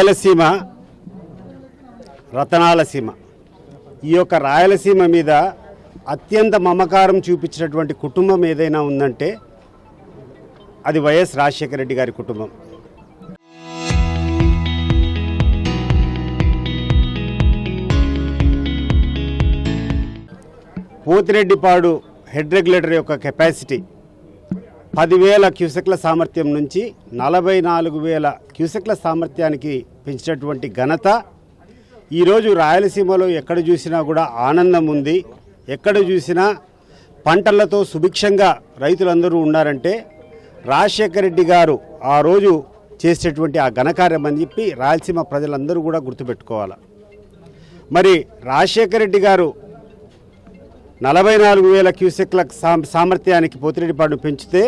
రాయలసీమ రతనాల సీమ. ఈ యొక్క రాయలసీమ మీద అత్యంత మమకారం చూపించినటువంటి కుటుంబం ఏదైనా ఉందంటే అది వైఎస్ రాజశేఖర రెడ్డి గారి కుటుంబం. పోతిరెడ్డిపాడు హెడ్ రెగ్యులేటర్ యొక్క కెపాసిటీ 10,000 క్యూసెక్ల సామర్థ్యం నుంచి 44,000 క్యూసెక్ల సామర్థ్యానికి పెంచినటువంటి ఘనత ఈరోజు రాయలసీమలో ఎక్కడ చూసినా కూడా ఆనందం ఉంది. ఎక్కడ చూసినా పంటలతో సుభిక్షంగా రైతులందరూ ఉన్నారంటే రాజశేఖర రెడ్డి గారు ఆ రోజు చేసేటువంటి ఆ ఘనకార్యం అని చెప్పి రాయలసీమ ప్రజలందరూ కూడా గుర్తుపెట్టుకోవాలి. మరి రాజశేఖర రెడ్డి గారు 44,000 క్యూసెక్ల సామర్థ్యానికి పోతిరెడ్డిపాడును పెంచితే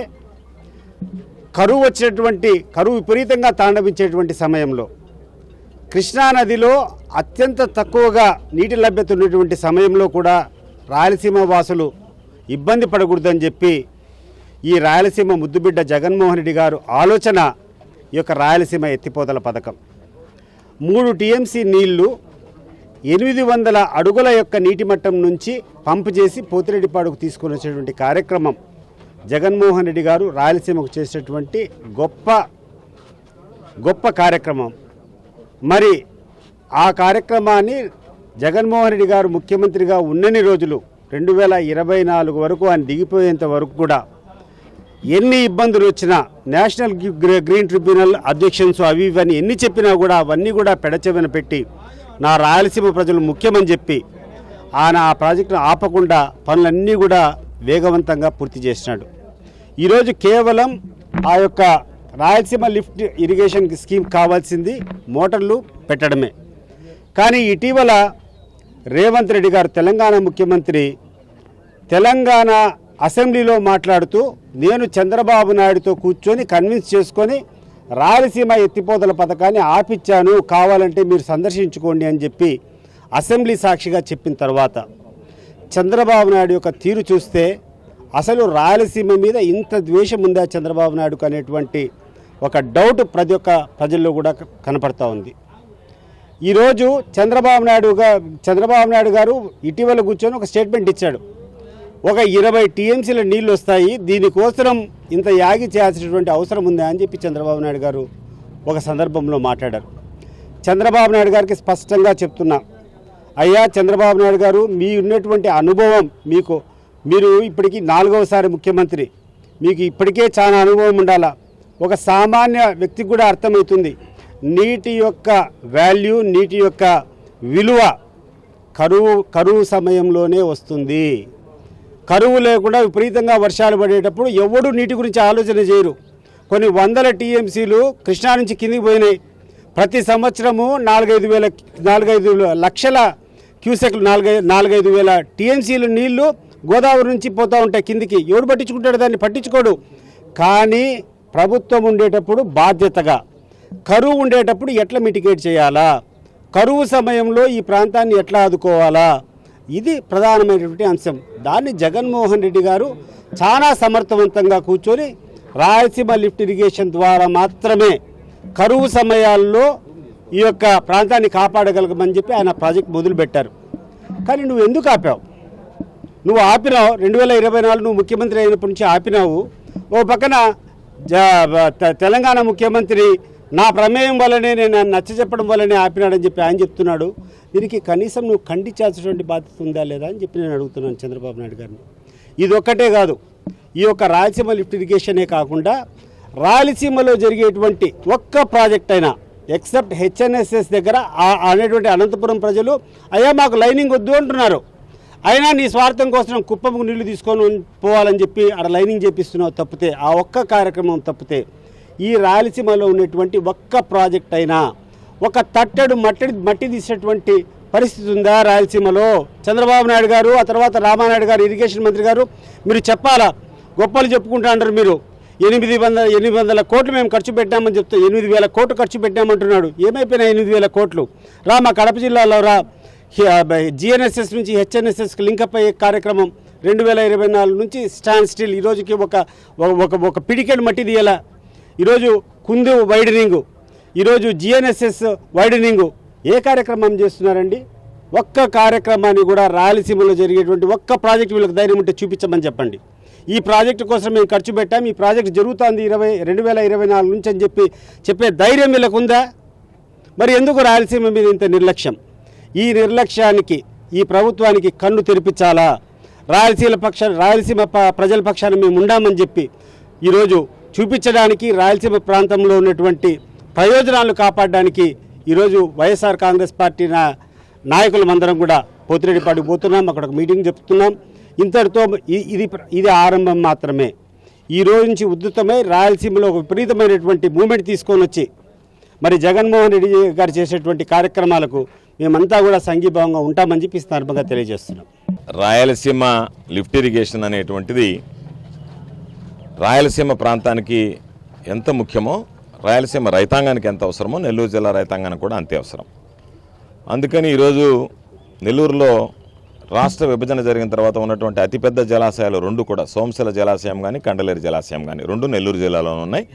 కరువు విపరీతంగా తాండవించేటువంటి సమయంలో కృష్ణానదిలో అత్యంత తక్కువగా నీటి లభ్యత ఉన్నటువంటి సమయంలో కూడా రాయలసీమ వాసులు ఇబ్బంది పడకూడదని చెప్పి ఈ రాయలసీమ ముద్దుబిడ్డ జగన్మోహన్ రెడ్డి గారు ఆలోచన ఈ యొక్క రాయలసీమ ఎత్తిపోతల పథకం. 3 టీఎంసీ నీళ్లు 800 అడుగుల యొక్క నీటి మట్టం నుంచి పంపు చేసి పోతిరెడ్డిపాడుకు తీసుకొని వచ్చేటువంటి కార్యక్రమం జగన్మోహన్ రెడ్డి గారు రాయలసీమకు చేసేటువంటి గొప్ప కార్యక్రమం. మరి ఆ కార్యక్రమాన్ని జగన్మోహన్ రెడ్డి గారు ముఖ్యమంత్రిగా ఉన్నన్ని రోజులు 2024 వరకు ఆయన దిగిపోయేంత వరకు కూడా ఎన్ని ఇబ్బందులు వచ్చినా నేషనల్ గ్రీన్ ట్రిబ్యునల్ అబ్జెక్షన్స్ అవి ఇవన్నీ ఎన్ని చెప్పినా కూడా అవన్నీ కూడా పెడచెవిన పెట్టి నా రాయలసీమ ప్రజలు ముఖ్యమని చెప్పి ఆయన ఆ ప్రాజెక్టును ఆపకుండా పనులన్నీ కూడా వేగవంతంగా పూర్తి చేసినాడు. ఈరోజు కేవలం ఆ యొక్క రాయలసీమ లిఫ్ట్ ఇరిగేషన్ స్కీమ్ కావాల్సింది మోటార్లు పెట్టడమే. కానీ ఇటీవల రేవంత్ రెడ్డి గారు తెలంగాణ ముఖ్యమంత్రి తెలంగాణ అసెంబ్లీలో మాట్లాడుతూ నేను చంద్రబాబు నాయుడుతో కూర్చొని కన్విన్స్ చేసుకొని రాయలసీమ ఎత్తిపోతల పథకాన్ని ఆపిచ్చాను, కావాలంటే మీరు సందర్శించుకోండి అని చెప్పి అసెంబ్లీ సాక్షిగా చెప్పిన తర్వాత చంద్రబాబు నాయుడు యొక్క తీరు చూస్తే అసలు రాయలసీమ మీద ఇంత ద్వేషం ఉందా చంద్రబాబు నాయుడుకు అనేటువంటి ఒక డౌట్ ప్రజల్లో కూడా కనపడతా ఉంది. ఈరోజు చంద్రబాబు నాయుడు గారు ఇటీవల కూర్చొని ఒక స్టేట్మెంట్ ఇచ్చాడు. ఒక 20 టీఎంసీల నీళ్ళు వస్తాయి, దీనికోసం ఇంత యాగి చేయాల్సినటువంటి అవసరం ఉందా అని చెప్పి చంద్రబాబు నాయుడు గారు ఒక సందర్భంలో మాట్లాడారు. చంద్రబాబు నాయుడు గారికి స్పష్టంగా చెప్తున్నా, అయ్యా చంద్రబాబు నాయుడు గారు మీ ఉన్నటువంటి అనుభవం మీరు ఇప్పటికీ 4వసారి ముఖ్యమంత్రి, మీకు ఇప్పటికే చాలా అనుభవం ఉండాలా. ఒక సామాన్య వ్యక్తికి కూడా అర్థమవుతుంది నీటి యొక్క వాల్యూ, నీటి యొక్క విలువ కరువు సమయంలోనే వస్తుంది. కరువు లేకుండా విపరీతంగా వర్షాలు పడేటప్పుడు ఎవడు నీటి గురించి ఆలోచన చేయరు. కొన్ని 100 టీఎంసీలు కృష్ణా నుంచి కిందికి పోయినాయి. ప్రతి సంవత్సరము 4-5 లక్షల క్యూసెక్లు 4-5 వేల టీఎంసీలు నీళ్లు గోదావరి నుంచి పోతూ ఉంటాయి కిందికి. ఎవడు పట్టించుకుంటాడు? దాన్ని పట్టించుకోడు. కానీ ప్రభుత్వం ఉండేటప్పుడు బాధ్యతగా, కరువు ఉండేటప్పుడు ఎట్లా మిటిగేట్ చేయాలా, కరువు సమయంలో ఈ ప్రాంతాన్ని ఎట్లా ఆదుకోవాలా, ఇది ప్రధానమైనటువంటి అంశం. దాన్ని జగన్మోహన్ రెడ్డి గారు చాలా సమర్థవంతంగా కూర్చొని రాయలసీమ లిఫ్ట్ ఇరిగేషన్ ద్వారా మాత్రమే కరువు సమయాల్లో ఈ యొక్క ప్రాంతాన్ని కాపాడగలగమని చెప్పి ఆయన ప్రాజెక్ట్ మొదలుపెట్టారు. కానీ నువ్వు ఎందుకు ఆపావు? నువ్వు ఆపినావు 2024 నువ్వు ముఖ్యమంత్రి అయినప్పటి నుంచి ఆపినావు. ఓ పక్కన తెలంగాణ ముఖ్యమంత్రి నా ప్రమేయం వల్లనే, నేను నచ్చజెప్పడం వల్లనే ఆపినాడని చెప్పి ఆయన చెప్తున్నాడు. దీనికి కనీసం నువ్వు ఖండించాల్సినటువంటి బాధ్యత ఉందా లేదా అని చెప్పి నేను అడుగుతున్నాను చంద్రబాబు నాయుడు గారిని. ఇది ఒక్కటే కాదు, ఈ యొక్క రాయలసీమ లిఫ్ట్ ఇరిగేషనే కాకుండా రాయలసీమలో జరిగేటువంటి ఒక్క ప్రాజెక్ట్ అయినా ఎక్సెప్ట్ హెచ్ఎన్ఎస్ఎస్ దగ్గర అనేటువంటి అనంతపురం ప్రజలు అయ్యా మాకు లైనింగ్ వద్దు అంటున్నారు. అయినా నీ స్వార్థం కోసం కుప్పముకు నీళ్లు తీసుకొని పోవాలని చెప్పి అక్కడ లైనింగ్ చేపిస్తున్నావు తప్పితే, ఆ ఒక్క కార్యక్రమం తప్పితే ఈ రాయలసీమలో ఉన్నటువంటి ఒక్క ప్రాజెక్ట్ అయినా ఒక తట్టెడు మట్టి తీసేటువంటి పరిస్థితి ఉందా రాయలసీమలో? చంద్రబాబు నాయుడు గారు, ఆ తర్వాత రామానాయుడు గారు ఇరిగేషన్ మంత్రి గారు మీరు చెప్పాలా? గొప్పలు చెప్పుకుంటా అంటారు మీరు. 800 కోట్లు మేము ఖర్చు పెట్టామని చెప్తే 8,000 కోట్లు ఖర్చు పెట్టామంటున్నాడు. ఏమైపోయినా 8,000 కోట్లు? రా మా కడప జిల్లాలో రా, జిఎన్ఎస్ఎస్ నుంచి హెచ్ఎన్ఎస్ఎస్కి లింకప్ అయ్యే కార్యక్రమం 2024 నుంచి స్టాండ్ స్టిల్. ఈరోజుకి ఒక పిడికెడు మట్టి తీయాల. ఈరోజు కుందు వైడనింగు, ఈరోజు జిఎన్ఎస్ఎస్ వైడనింగ్ ఏ కార్యక్రమం చేస్తున్నారండి? ఒక్క కార్యక్రమాన్ని కూడా రాయలసీమలో జరిగేటువంటి ఒక్క ప్రాజెక్టు వీళ్ళకి ధైర్యం ఉంటే చూపించమని చెప్పండి. ఈ ప్రాజెక్టు కోసం మేము ఖర్చు పెట్టాం, ఈ ప్రాజెక్టు జరుగుతుంది 2024 నుంచి అని చెప్పే ధైర్యం వీళ్ళకు ఉందా? మరి ఎందుకు రాయలసీమ మీద ఇంత నిర్లక్ష్యం? ఈ నిర్లక్ష్యానికి ఈ ప్రభుత్వానికి కన్ను తెరిపించాలా? రాయలసీమ ప్రజల పక్షాన మేము ఉండామని చెప్పి ఈరోజు చూపించడానికి, రాయలసీమ ప్రాంతంలో ఉన్నటువంటి ప్రయోజనాలు కాపాడడానికి ఈరోజు వైఎస్ఆర్ కాంగ్రెస్ పార్టీ నాయకులమందరం కూడా పోతిరెడ్డిపాటికి పోతున్నాం, అక్కడ ఒక మీటింగ్ చెప్తున్నాం. ఇంతటితో ఇది ఆరంభం మాత్రమే. ఈ రోజు నుంచి ఉద్ధృతమై రాయలసీమలో ఒక విపరీతమైనటువంటి మూమెంట్ తీసుకొని వచ్చి మరి జగన్మోహన్ రెడ్డి గారు చేసేటువంటి కార్యక్రమాలకు మేమంతా కూడా సంఘీభావంగా ఉంటామని చెప్పి సందర్భంగా తెలియజేస్తున్నాం. రాయలసీమ లిఫ్ట్ ఇరిగేషన్ అనేటువంటిది రాయలసీమ ప్రాంతానికి ఎంత ముఖ్యమో, రాయలసీమ రైతాంగానికి ఎంత అవసరమో నెల్లూరు జిల్లా రైతాంగానికి కూడా అంతే అవసరం. అందుకని ఈరోజు నెల్లూరులో రాష్ట్ర విభజన జరిగిన తర్వాత ఉన్నటువంటి అతిపెద్ద జలాశయాలు రెండు కూడా సోమశిల జలాశయం కానీ కండలేరు జలాశయం కానీ రెండు నెల్లూరు జిల్లాలో ఉన్నాయి.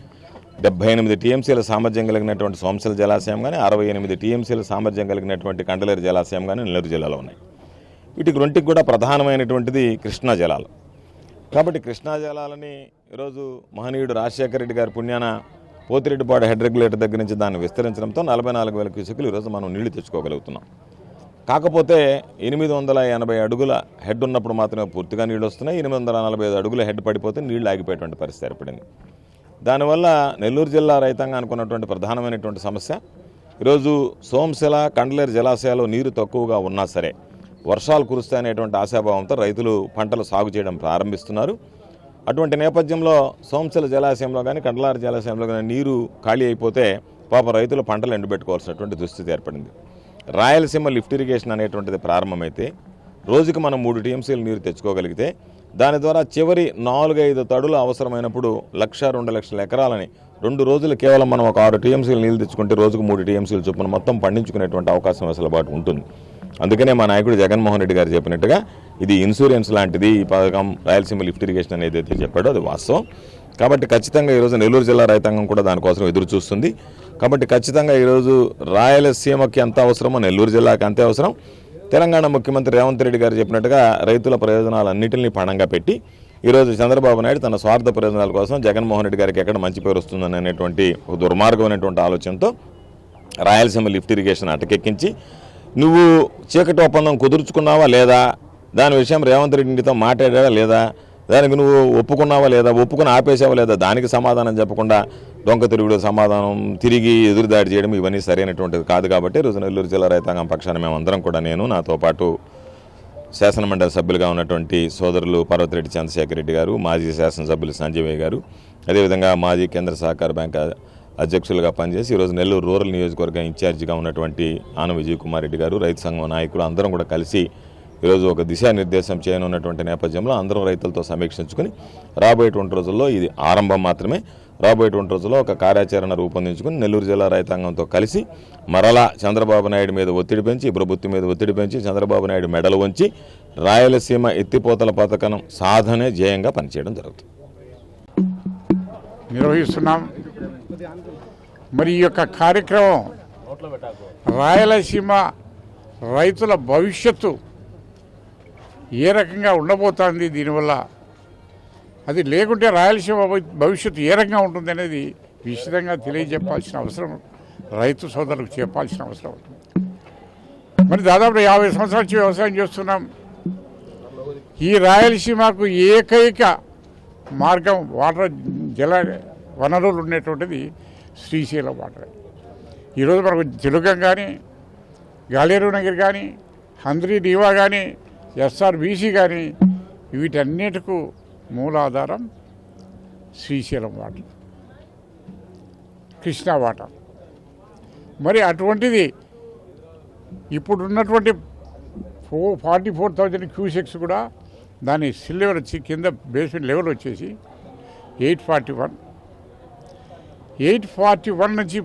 78 టీఎంసీల సామర్థ్యం కలిగినటువంటి సోమశిల జలాశయం కానీ 68 టీఎంసీల సామర్థ్యం కలిగినటువంటి కండలేరు జలాశయం కానీ నెల్లూరు జిల్లాలో ఉన్నాయి. వీటికి రెండుకి కూడా ప్రధానమైనటువంటిది కృష్ణా జలాలు. కాబట్టి కృష్ణా జలాలని ఈరోజు మహనీయుడు రాజశేఖర రెడ్డి గారి పుణ్యాన పోతిరెడ్డిపాడు హెడ్ రెగ్యులేటర్ దగ్గర నుంచి దాన్ని విస్తరించడంతో 44,000 క్యూసెక్కులు ఈరోజు మనం నీళ్లు తెచ్చుకోగలుగుతున్నాం. కాకపోతే 880 అడుగుల హెడ్ ఉన్నప్పుడు మాత్రమే పూర్తిగా నీళ్ళు వస్తున్నాయి. 845 అడుగుల హెడ్ పడిపోతే నీళ్లు ఆగిపోయేటువంటి పరిస్థితి ఏర్పడింది. దానివల్ల నెల్లూరు జిల్లా రైతాంగానికి ఉన్నటువంటి ప్రధానమైనటువంటి సమస్య ఈరోజు సోమశిల కండలేరు జలాశయాలు నీరు తక్కువగా ఉన్నా సరే వర్షాలు కురుస్తాయనేటువంటి ఆశాభావంతో రైతులు పంటలు సాగు చేయడం ప్రారంభిస్తున్నారు. అటువంటి నేపథ్యంలో సోమశిల జలాశయంలో కానీ కండలేరు జలాశయంలో కానీ నీరు ఖాళీ అయిపోతే పాపం రైతులు పంటలు ఎండబెట్టుకోవాల్సినటువంటి దుస్థితి ఏర్పడింది. రాయలసీమ లిఫ్ట్ ఇరిగేషన్ అనేటువంటిది ప్రారంభమైతే రోజుకి మనం 3 టీఎంసీలు నీరు తెచ్చుకోగలిగితే దాని ద్వారా చివరి 4-5 తడులు అవసరమైనప్పుడు 1,00,000-2 లక్షల ఎకరాలని 2 రోజులు కేవలం మనం ఒక 6 టీఎంసీలు నీళ్ళు తెచ్చుకుంటే రోజుకు 3 టీఎంసీలు చొప్పున మొత్తం పండించుకునేటువంటి అవకాశం వెసులుబాటు ఉంటుంది. అందుకనే మా నాయకుడు జగన్మోహన్ రెడ్డి గారు చెప్పినట్టుగా ఇది ఇన్సూరెన్స్ లాంటిది ఈ పథకం రాయలసీమ లిఫ్ట్ ఇరిగేషన్ అనేది అయితే చెప్పాడో అది వాస్తవం. కాబట్టి ఖచ్చితంగా ఈరోజు నెల్లూరు జిల్లా రైతాంగం కూడా దానికోసం ఎదురు చూస్తుంది. కాబట్టి ఖచ్చితంగా ఈరోజు రాయలసీమకి ఎంత అవసరమో నెల్లూరు జిల్లాకి అంతే అవసరం. తెలంగాణ ముఖ్యమంత్రి రేవంత్ రెడ్డి గారు చెప్పినట్టుగా రైతుల ప్రయోజనాలన్నింటినీ పణంగా పెట్టి ఈరోజు చంద్రబాబు నాయుడు తన స్వార్థ ప్రయోజనాల కోసం జగన్మోహన్ రెడ్డి గారికి ఎక్కడ మంచి పేరు వస్తుందని అనేటువంటి ఒక దుర్మార్గమైనటువంటి ఆలోచనతో రాయలసీమ లిఫ్ట్ ఇరిగేషన్ అటకెక్కించి నువ్వు చీకటి ఒప్పందం కుదుర్చుకున్నావా లేదా, దాని విషయం రేవంత్ రెడ్డితో మాట్లాడా లేదా, దానికి నువ్వు ఒప్పుకున్నావా లేదా, ఒప్పుకుని ఆపేసావా లేదా, దానికి సమాధానం చెప్పకుండా డొంక తిరుగుడు సమాధానం తిరిగి ఎదురుదాడి చేయడం ఇవన్నీ సరైనటువంటిది కాదు. కాబట్టి రోజు నెల్లూరు జిల్లా రైతాంగం పక్షాన మేమందరం కూడా నేను నాతో పాటు శాసనమండలి సభ్యులుగా ఉన్నటువంటి సోదరులు పర్వతిరెడ్డి చంద్రశేఖర్ రెడ్డి గారు, మాజీ శాసనసభ్యులు సంజయ్ గారు, అదేవిధంగా మాజీ కేంద్ర సహకార బ్యాంక్ అధ్యక్షులుగా పనిచేసి ఈరోజు నెల్లూరు రూరల్ నియోజకవర్గం ఇన్ఛార్జిగా ఉన్నటువంటి ఆన విజయ్ కుమార్ రెడ్డి గారు, రైతు సంఘం నాయకులు అందరం కూడా కలిసి ఈరోజు ఒక దిశానిర్దేశం చేయనున్నటువంటి నేపథ్యంలో అందరం రైతులతో సమీక్షించుకుని రాబోయేటువంటి రోజుల్లో ఇది ఆరంభం మాత్రమే. రాబోయేటువంటి రోజుల్లో ఒక కార్యాచరణ రూపొందించుకుని నెల్లూరు జిల్లా రైతాంగంతో కలిసి మరలా చంద్రబాబు నాయుడు మీద ఒత్తిడి పెంచి, ప్రభుత్వం మీద ఒత్తిడి పెంచి చంద్రబాబు నాయుడు మెడలు వంచి రాయలసీమ ఎత్తిపోతల పథకం సాధనే ధ్యేయంగా పనిచేయడం జరుగుతుంది. నిర్వహిస్తున్నాం. మరి ఈ యొక్క కార్యక్రమం రాయలసీమ రైతుల భవిష్యత్తు ఏ రకంగా ఉండబోతోంది, దీనివల్ల అది లేకుంటే రాయలసీమ భవిష్యత్తు ఏ రకంగా ఉంటుంది అనేది విశదంగా తెలియజెప్పాల్సిన అవసరం రైతు సోదరులకు చెప్పాల్సిన అవసరం ఉంటుంది. మరి దాదాపు 50 సంవత్సరాల నుంచి వ్యవసాయం చేస్తున్నాం. ఈ రాయలసీమకు ఏకైక మార్గం వాటర్ జల వనరులు ఉండేటువంటిది శ్రీశైలం వాటర్. ఈరోజు మనకు జలుగం కానీ, గాలేరు నగర్ కానీ, హంద్రీ దీవా కానీ, ఎస్ఆర్బీసీ కానీ వీటన్నిటికూ మూలాధారం శ్రీశైలం వాటర్, కృష్ణా వాటర్. మరి అటువంటిది ఇప్పుడున్నటువంటి 44,000 క్యూసెక్స్ కూడా దాని సిల్ లెవెల్ వచ్చి కింద బేస్మెంట్ లెవెల్ వచ్చేసి 841 నుంచి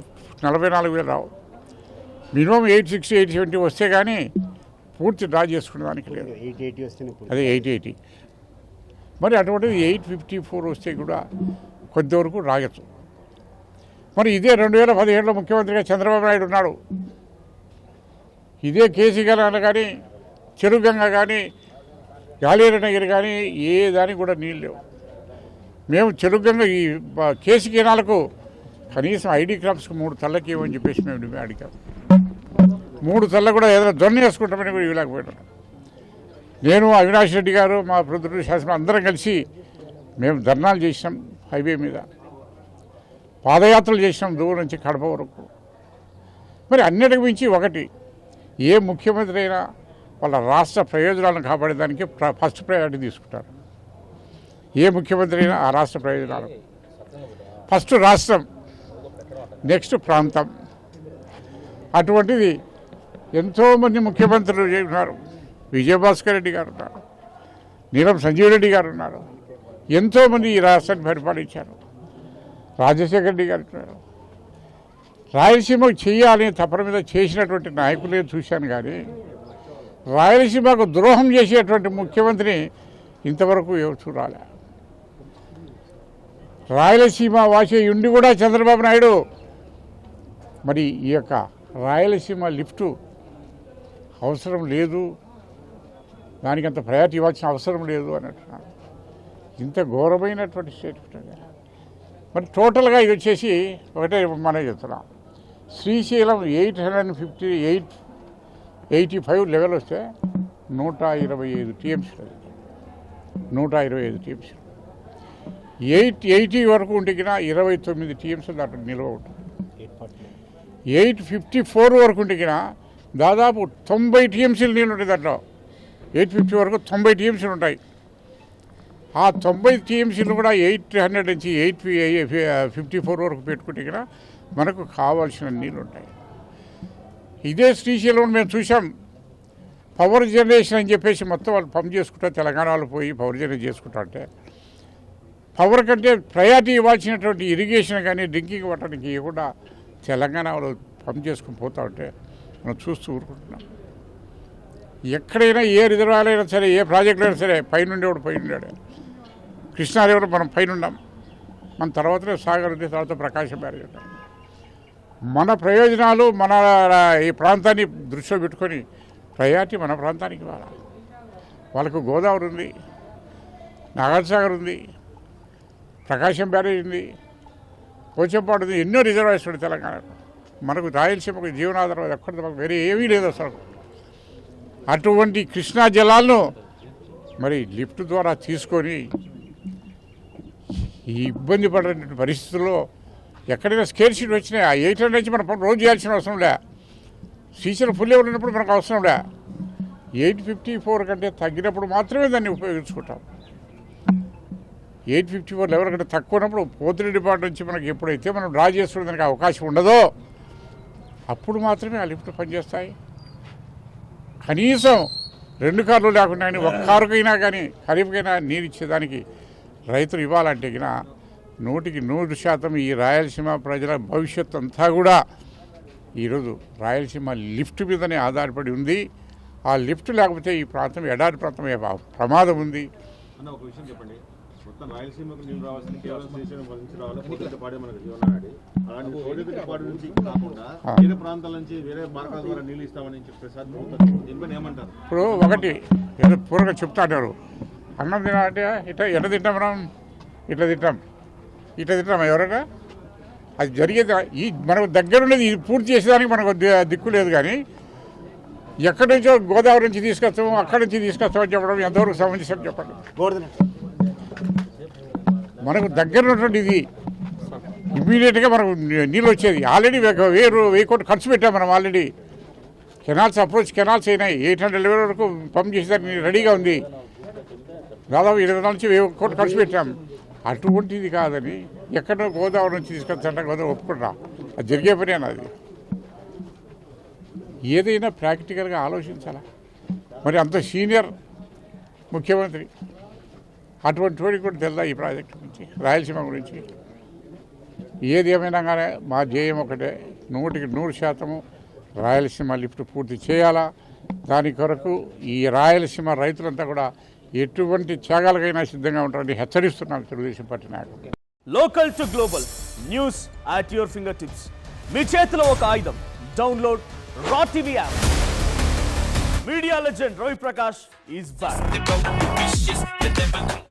44,000 రావు. మినిమం 860, 870 వస్తే కానీ పూర్తి డ్రా చేసుకునే దానికి లేదు. అదే 880. మరి అటువంటిది 854 వస్తే కూడా కొంతవరకు రాగచ్చు. మరి ఇదే 2017లో ముఖ్యమంత్రిగా చంద్రబాబు నాయుడు ఉన్నాడు. ఇదే కేసీ గంగ కానీ చెరువు గంగ కానీ గాలేరు కానీ ఏ దానికి కూడా నీళ్ళు లేవు. మేము చెరువు గంగ ఈ కేసీ కెనాలకు కనీసం ఐడి క్రాప్స్కి 3 తల్లకి ఇవ్వని చెప్పేసి మేము డిమాండ్ అడిగాం. 3 తల్ల కూడా ఏదైనా జొన్న వేసుకుంటామని కూడా ఇవ్వలేకపోయినాం. నేను అవినాష్ రెడ్డి గారు మా ప్రొద్దుటూరు శాసనం అందరం కలిసి మేము ధర్నాలు చేసినాం. హైవే మీద పాదయాత్రలు చేసినాం దూరం నుంచి కడప వరకు. మరి అన్నిటికి మించి ఒకటి, ఏ ముఖ్యమంత్రి అయినా వాళ్ళ రాష్ట్ర ప్రయోజనాలను కాపాడేదానికి ఫస్ట్ ప్రయారిటీ తీసుకుంటారు. ఏ ముఖ్యమంత్రి అయినా ఆ రాష్ట్ర ప్రయోజనాలు ఫస్ట్ రాష్ట్రం, నెక్స్ట్ ప్రాంతం. అటువంటిది ఎంతోమంది ముఖ్యమంత్రులు ఉన్నారు. విజయభాస్కర్ రెడ్డి గారు ఉన్నారు, నీలం సంజీవ్ రెడ్డి గారు ఉన్నారు, ఎంతోమంది ఈ రాష్ట్రాన్ని పరిపాలించారు. రాజశేఖర రెడ్డి గారు ఉన్నారు. రాయలసీమకు చేయాలని తపన మీద చేసినటువంటి నాయకులే చూశాను, కానీ రాయలసీమకు ద్రోహం చేసేటువంటి ముఖ్యమంత్రిని ఇంతవరకు ఎవరు చూడాలి. రాయలసీమ వాసి ఉండి కూడా చంద్రబాబు నాయుడు మరి ఈ యొక్క రాయలసీమ లిఫ్టు అవసరం లేదు, దానికి అంత ప్రయారిటీ ఇవ్వాల్సిన అవసరం లేదు అని అంటున్నాను. ఇంత ఘోరమైనటువంటి స్టేట్మెంట్. మరి టోటల్గా ఇది వచ్చేసి ఒకటే మనం చెప్తున్నాం, శ్రీశైలం 885 లెవెల్ వస్తే 125 టీఎంసీ, 125 టీఎంసీ. 880 వరకు ఉంటికినా 29 టీఎంసీ దాంట్లో నిల్వ ఉంటుంది. 854 వరకు ఉంటికినా దాదాపు 90 టీఎంసీలు నీళ్ళు ఉంటాయి దాంట్లో. 850 వరకు 90 టీఎంసీలు ఉంటాయి. ఆ 90 టీఎంసీలు కూడా 800 నుంచి 854 వరకు పెట్టుకుంటే కదా మనకు కావాల్సిన నీళ్ళు ఉంటాయి. ఇదే శ్రీశైలం మేము చూసాం. పవర్ జనరేషన్ అని చెప్పేసి మొత్తం వాళ్ళు పంప్ చేసుకుంటా తెలంగాణ వాళ్ళు పోయి పవర్ జనరేట్ చేసుకుంటా అంటే, పవర్ కంటే ప్రయారిటీ ఇవ్వాల్సినటువంటి ఇరిగేషన్ కానీ డ్రింకింగ్ వాటర్కి కూడా తెలంగాణ వాళ్ళు పంప్ చేసుకుని పోతూ ఉంటే మనం చూస్తూ ఊరుకుంటున్నాం. ఎక్కడైనా ఏ రిజర్వాయర్ అయినా సరే, ఏ ప్రాజెక్టులో అయినా సరే పైనుండేవాడు పైనుండాడు. కృష్ణాదేవుడు మనం పైనున్నాం, మన తర్వాతనే సాగర్ ఉంది, తర్వాత ప్రకాశం బ్యారేజ్ ఉంటాయి. మన ప్రయోజనాలు మన ఈ ప్రాంతాన్ని దృష్టిలో పెట్టుకొని ప్రయారిటీ మన ప్రాంతానికి ఇవ్వాలి. వాళ్ళకు గోదావరి ఉంది, నాగార్జునసాగర్ ఉంది, ప్రకాశం బ్యారేజ్ ఉంది, పోచంపాడు ఉంది, ఎన్నో రిజర్వాయర్స్ ఉన్నాయి తెలంగాణకు. మనకు రాయలసీమకు జీవనాధారం ఎక్కడ మాకు వేరే ఏమీ లేదు అసలు. అటువంటి కృష్ణా జలాలను మరి లిఫ్ట్ ద్వారా తీసుకొని ఈ ఇబ్బంది పడినటువంటి పరిస్థితుల్లో ఎక్కడైనా స్కేర్ షీట్ వచ్చినాయి. ఆ 800 నుంచి మనం రోజు చేయాల్సిన అవసరం లే. శ్రీశైలం ఫుల్ లెవెల్ ఉన్నప్పుడు మనకు అవసరం లే. 854 కంటే తగ్గినప్పుడు మాత్రమే దాన్ని ఉపయోగించుకుంటాం. 854 లెవెల్ కంటే తక్కువ ఉన్నప్పుడు పోతిరెడ్డి పాట నుంచి మనకి ఎప్పుడైతే మనం డ్రా చేసుకునే దానికి అవకాశం ఉండదో అప్పుడు మాత్రమే ఆ లిఫ్ట్ పనిచేస్తాయి. కనీసం 2 కార్లు లేకుండా కానీ 1 కారుకైనా కానీ ఖరీఫ్కైనా నీరు ఇచ్చేదానికి రైతులు ఇవ్వాలంటే కినా 100% ఈ రాయలసీమ ప్రజల భవిష్యత్తు అంతా కూడా ఈరోజు రాయలసీమ లిఫ్ట్ మీదనే ఆధారపడి ఉంది. ఆ లిఫ్ట్ లేకపోతే ఈ ప్రాంతం ఎడారి ప్రాంతం ప్రమాదం ఉంది. అన్న ఒక విషయం చెప్పండి, మొత్తం రాయలసీమకు నీళ్ళు రావాల్సింది కేవలం శ్రీశైలం నుంచి రావాలి, పోతిరెడ్డిపాడు మనకు జీవనాడి. అలాంటి పోతిరెడ్డిపాడు నుంచి కాకుండా వేరే ప్రాంతాల నుంచి వేరే మార్గాల ద్వారా నీళ్ళు ఇస్తామని చెప్పేసారి దీనిపైన ఏమంటారు? ఇప్పుడు ఒకటి ఏదో పూర్వగా చెప్తాడు, అన్నం తినాలంటే ఇట్లా ఎట్లా తింటాం మనం, ఇట్లా తింటాం ఎవరైనా అది జరిగేది. ఈ మనకు దగ్గర ఉన్నది ఇది పూర్తి చేసేదానికి మనకు దిక్కు లేదు. కానీ ఎక్కడి నుంచో గోదావరి నుంచి తీసుకొస్తాము, అక్కడి నుంచి తీసుకొస్తామని చెప్పడం ఎంతవరకు సమంజసం చెప్పండి. మనకు దగ్గర ఉన్నటువంటి ఇది ఇమ్మీడియట్గా మనకు నీళ్ళు వచ్చేది. ఆల్రెడీ 1000 కోట్లు ఖర్చు పెట్టాం మనం. ఆల్రెడీ కెనాల్స్ కెనాల్స్ అయినాయి. 800 లెవెల్ వరకు పంప్ చేసేదానికి రెడీగా ఉంది. దాదాపు 20 నుంచి 1000 కోట్లు ఖర్చు పెట్టాం. అటువంటిది కాదని ఎక్కడో గోదావరి నుంచి తీసుకొచ్చంటే గోదావరి ఒప్పుకుంటా, అది జరిగే పని అన్నది. ఏదైనా ప్రాక్టికల్గా ఆలోచించాలా. మరి అంత సీనియర్ ముఖ్యమంత్రి అటువంటి వాడికి కూడా తెలుదా ఈ ప్రాజెక్టు గురించి, రాయలసీమ గురించి? ఏది ఏమైనా కానీ మా ధ్యేయం ఒకటే, 100% రాయలసీమ లిఫ్ట్ పూర్తి చేయాలా. దాని కొరకు ఈ రాయలసీమ రైతులంతా కూడా ఎటువంటి త్యాగాలకైనా సిద్ధంగా ఉంటారని హెచ్చరిస్తున్నారు తెలుగుదేశం పార్టీ నాయకులు. Local to global news at your fingertips. మీ చేతిలో ఒక ఆయుధం. Download R TV app. Media legend Ravi Prakash is back.